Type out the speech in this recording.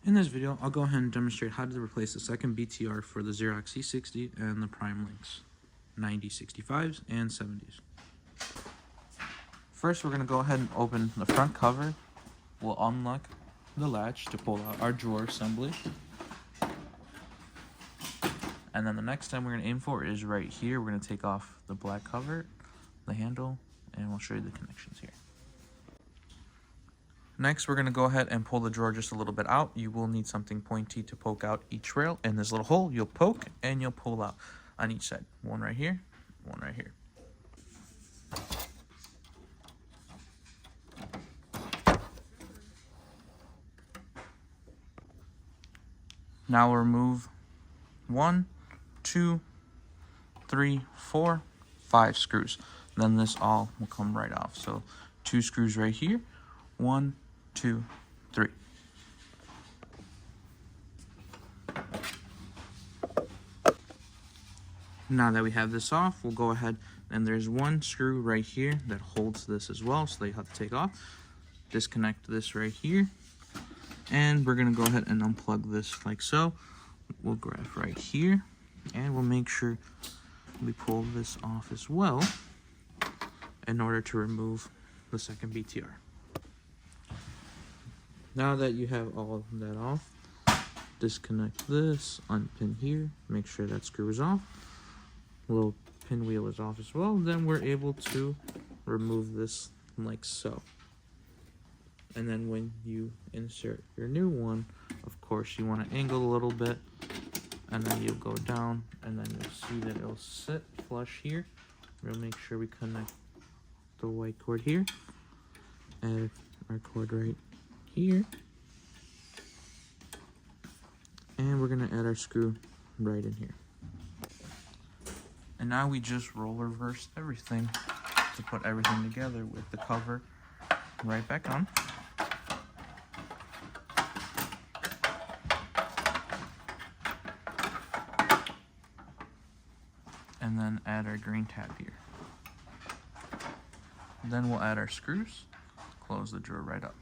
In this video, I'll go ahead and demonstrate how to replace the second BTR for the Xerox C60 and the PrimeLinks 9065s and 70s. First, we're going to go ahead and open the front cover. We'll unlock the latch to pull out our drawer assembly. And then the next time we're going to aim for is right here. We're going to take off the black cover, the handle, and we'll show you the connections here. Next, we're going to go ahead and pull the drawer just a little bit out. You will need something pointy to poke out each rail. And this little hole, you'll poke and you'll pull out on each side. One right here, one right here. Now we'll remove 1, 2, 3, 4, 5 screws. Then this all will come right off. So 2 screws right here, 1, 2, 3. Now that we have this off, we'll go ahead and there's 1 screw right here that holds this as well, so they have to take off. Disconnect this right here, and we're gonna go ahead and unplug this like so. We'll grab right here, and we'll make sure we pull this off as well in order to remove the second BTR. Now that you have all of that off, disconnect this, unpin here, make sure that screw is off. Little pinwheel is off as well. Then we're able to remove this like so. And then when you insert your new one, of course you want to angle a little bit, and then you'll go down, and then you'll see that it'll sit flush here. We'll make sure we connect the white cord here, add our cord right here, and we're gonna add our screw right in here. And now we just roll reverse everything to put everything together with the cover right back on. And then add our green tab here. Then we'll add our screws, close the drawer right up.